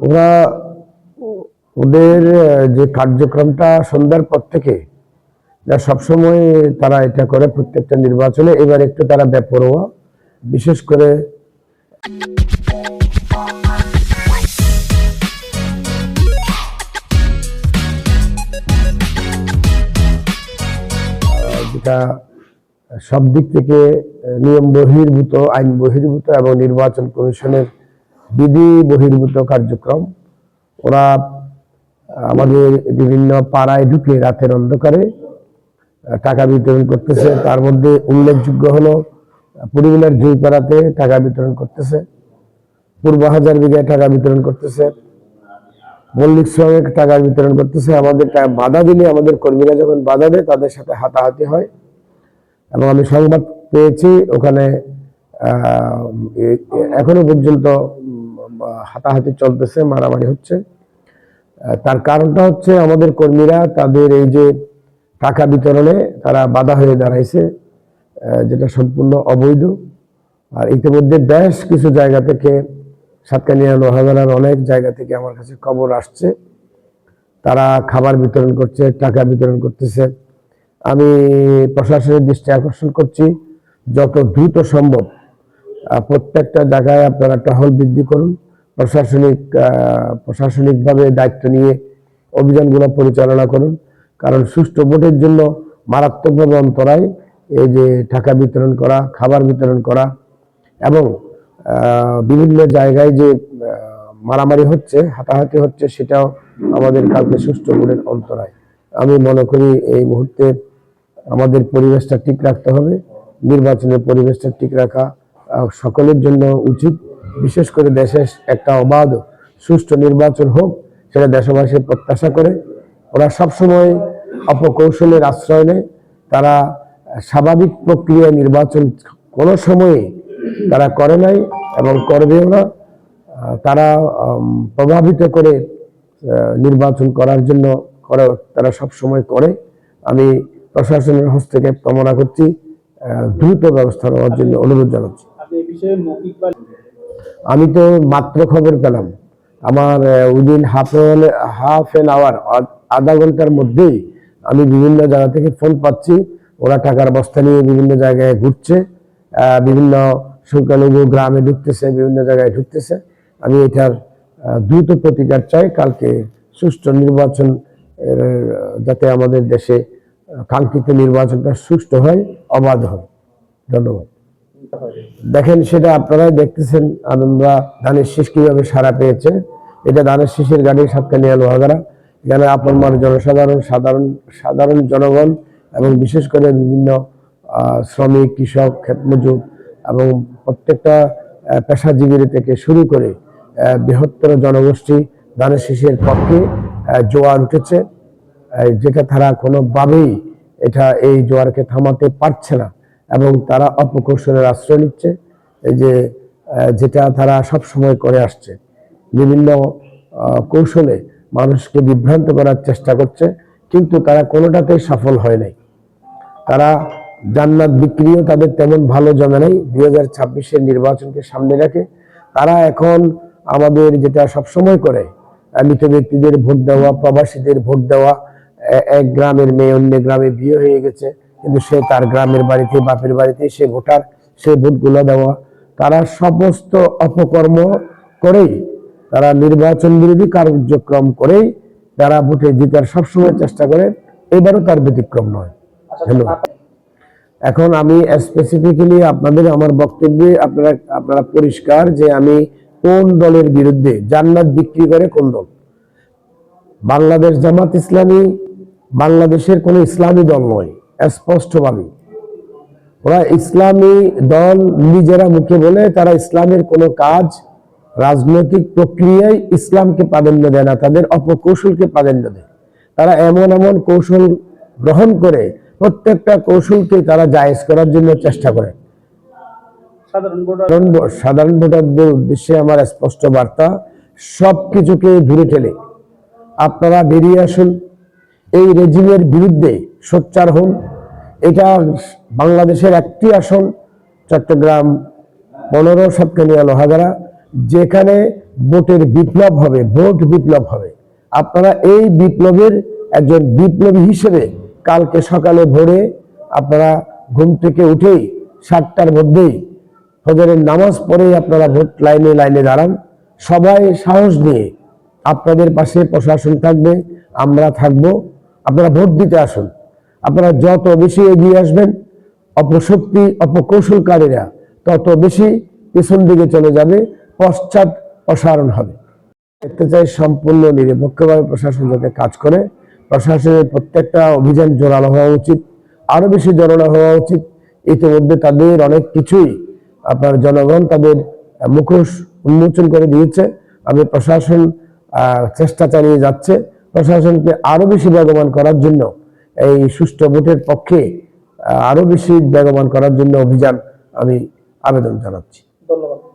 ওরা ওদের যে কার্যক্রমটা সন্ধ্যার পর থেকে সবসময় তারা এটা করে প্রত্যেকটা নির্বাচনে, এবার একটু তারা বেপরোয়া, বিশেষ করে যেটা সব দিক থেকে নিয়ম বহির্ভূত, আইন বহির্ভূত এবং নির্বাচন কমিশনের বিধি বহির্ভূত কার্যক্রম। ওরা আমাদের বিভিন্ন পাড়ায় ঢুকে রাতের অন্ধকারে টাকা বিতরণ করতেছে। তার মধ্যে উল্লেখযোগ্য হলো পুরুলিয়ার জয়পাড়াতে টাকা বিতরণ করতেছে, পূর্ব হাজার বিঘায় টাকা বিতরণ করতেছে, মল্লিক শ্রমে টাকা বিতরণ করতেছে। আমাদের বাধা দিলে, আমাদের কর্মীরা যখন বাধা দেয় তাদের সাথে হাতাহাতি হয় এবং আমি সংবাদ পেয়েছি ওখানে এখনো পর্যন্ত হাতাহাতি চলতেছে, মারামারি হচ্ছে। তার কারণটা হচ্ছে আমাদের কর্মীরা তাদের এই যে টাকা বিতরণে তারা বাধা হয়ে দাঁড়াইছে, যেটা সম্পূর্ণ অবৈধ। আর ইতিমধ্যে বেশ কিছু জায়গা থেকে, সাতকানিয়া, লোহাগড়ার অনেক জায়গা থেকে আমার কাছে খবর আসছে তারা খাবার বিতরণ করছে, টাকা বিতরণ করতেছে। আমি প্রশাসনের দৃষ্টি আকর্ষণ করছি, যত দ্রুত সম্ভব প্রত্যেকটা জায়গায় আপনারা টহল বৃদ্ধি করুন, প্রশাসনিকভাবে দায়িত্ব নিয়ে অভিযানগুলো পরিচালনা করুন। কারণ সুষ্ঠু ভোটের জন্য মারাত্মকভাবে অন্তরায় এই যে টাকা বিতরণ করা, খাবার বিতরণ করা এবং বিভিন্ন জায়গায় যে মারামারি হচ্ছে, হাতাহাতি হচ্ছে, সেটাও আমাদের কালকে সুষ্ঠু ভোটের অন্তরায়। আমি মনে করি এই মুহূর্তে আমাদের পরিবেশটা ঠিক রাখতে হবে, নির্বাচনের পরিবেশটা ঠিক রাখা সকলের জন্য উচিত। বিশেষ করে দেশে একটা অবাধ সুষ্ঠু নির্বাচন হোক, সেটা দেশবাসী প্রত্যাশা করে। ওরা সবসময় অপকৌশলের আশ্রয় নেয়, তারা স্বাভাবিক প্রক্রিয়ায় নির্বাচন কোনো সময়ে তারা করে নাই এবং করবেও না। তারা প্রভাবিত করে নির্বাচন করার জন্য তারা সবসময় করে। আমি প্রশাসনের হস্তক্ষেপ কামনা করছি, দ্রুত ব্যবস্থা নেওয়ার জন্য অনুরোধ জানাচ্ছি। আমি তো মাত্র খবর পেলাম, আমার উইদিন হাফ এন আওয়ার, আধা ঘন্টার মধ্যেই আমি বিভিন্ন জায়গা থেকে ফোন পাচ্ছি। ওরা টাকার বস্তা নিয়ে বিভিন্ন জায়গায় ঘুরছে, বিভিন্ন সংখ্যালঘু গ্রামে ঢুকতেছে, বিভিন্ন জায়গায় ঢুকতেছে। আমি এটার দ্রুত প্রতিকার চাই। কালকে সুষ্ঠু নির্বাচন, যাতে আমাদের দেশে কাঙ্ক্ষিত নির্বাচনটা সুষ্ঠু হয়, অবাধ হয়। ধন্যবাদ। দেখেন, সেটা আপনারাই দেখতেছেন আমরা ধানের শীষ কিভাবে সারা পেয়েছে। এটা ধানের শীষের গাড়ি, সাতকানিয়া, লোহাগড়া। এখানে আপনার সাধারণ জনগণ এবং বিশেষ করে বিভিন্ন শ্রমিক, কৃষক, ক্ষেতমজুর এবং প্রত্যেকটা পেশাজীবী থেকে শুরু করে বৃহত্তর জনগোষ্ঠী ধানের শীষের পক্ষে জোয়ার উঠেছে, যেটা তারা কোনোভাবেই এই জোয়ারকে থামাতে পারছে না এবং তারা অপকৌশলের আশ্রয় নিচ্ছে। এই যে যেটা তারা সব সময় করে আসছে, বিভিন্ন কৌশলে মানুষকে বিভ্রান্ত করার চেষ্টা করছে, কিন্তু তারা কোনোটাতেই সফল হয় নাই। তারা জান্নাত বিক্রিও তাদের তেমন ভালো জমে নাই। 2026-এর নির্বাচনকে সামনে রেখে তারা এখন আমাদের যেটা সবসময় করে, মৃত ব্যক্তিদের ভোট দেওয়া, প্রবাসীদের ভোট দেওয়া। এক গ্রামের মেয়ে অন্য গ্রামে বিয়ে হয়ে গেছে, কিন্তু সে তার গ্রামের বাড়িতে, বাপের বাড়িতে সে ভোটার, সে ভোটগুলো দেওয়া। তারা সমস্ত অপকর্ম করেই, তারা নির্বাচন বিরোধী কার্যক্রম করেই তারা ভোটে জিতার সবসময় চেষ্টা করে। এবারও তার ব্যতিক্রম নয়। ধন্যবাদ। এখন আমি স্পেসিফিক্যালি আমার বক্তব্যে আপনারা পরিষ্কার যে আমি কোন দলের বিরুদ্ধে, জান্নাত বিক্রি করে কোন দল। বাংলাদেশ জামাত ইসলামী বাংলাদেশের কোনো ইসলামী দল নয়, স্পষ্টভাবে। ওরা ইসলামী দল নিজেরা মুখে বলে, তারা ইসলামের কোনো কাজ, রাজনৈতিক প্রক্রিয়ায় ইসলামকে প্রাধান্য দেয় না, তাদের অপকৌশলকে প্রাধান্য দেয়। তারা এমন কৌশল গ্রহণ করে প্রত্যেকটা কৌশলকে তারা জায়েজ করার জন্য চেষ্টা করে। সাধারণ ভোটারদের উদ্দেশ্যে আমার স্পষ্ট বার্তা, সবকিছুকে দূরে ঠেলে আপনারা বেরিয়ে আসুন, এই রেজিমের বিরুদ্ধে সোচ্চার হন। এটা বাংলাদেশের একটি আসন, চট্টগ্রাম 15, সাতকানিয়া, লোহাগড়া, যেখানে ভোটের বিপ্লব হবে, ভোট বিপ্লব হবে। আপনারা এই বিপ্লবের একজন বিপ্লবী হিসেবে কালকে সকালে ভোরে আপনারা ঘুম থেকে উঠেই 7টার মধ্যেই ফজরের নামাজ পড়েই আপনারা ভোট লাইনে দাঁড়ান। সবাই সাহস নিয়ে, আপনাদের পাশে প্রশাসন থাকবে, আমরা থাকবো। আপনারা ভোট দিতে আসুন। আপনারা যত বেশি এগিয়ে আসবেন, অপশক্তি অপকৌশলকারীরা তত বেশি পেছন দিকে চলে যাবে, পশ্চাৎ অসারণ হবে। দেখতে চাই সম্পূর্ণ নিরপেক্ষভাবে প্রশাসন যাতে কাজ করে। প্রশাসনের প্রত্যেকটা অভিযান জোরালো হওয়া উচিত, আরো বেশি জোরালো হওয়া উচিত। ইতিমধ্যে তাদের অনেক কিছুই আপনার জনগণ তাদের মুখোশ উন্মোচন করে দিয়েছে। আমি প্রশাসন চেষ্টা চালিয়ে যাচ্ছে প্রশাসনকে আরো বেশি বেগবান করার জন্য, এই সুষ্ঠু ভোটের পক্ষে আরো বেশি বেগবান করার জন্য অভিযান আমি আবেদন জানাচ্ছি। ধন্যবাদ।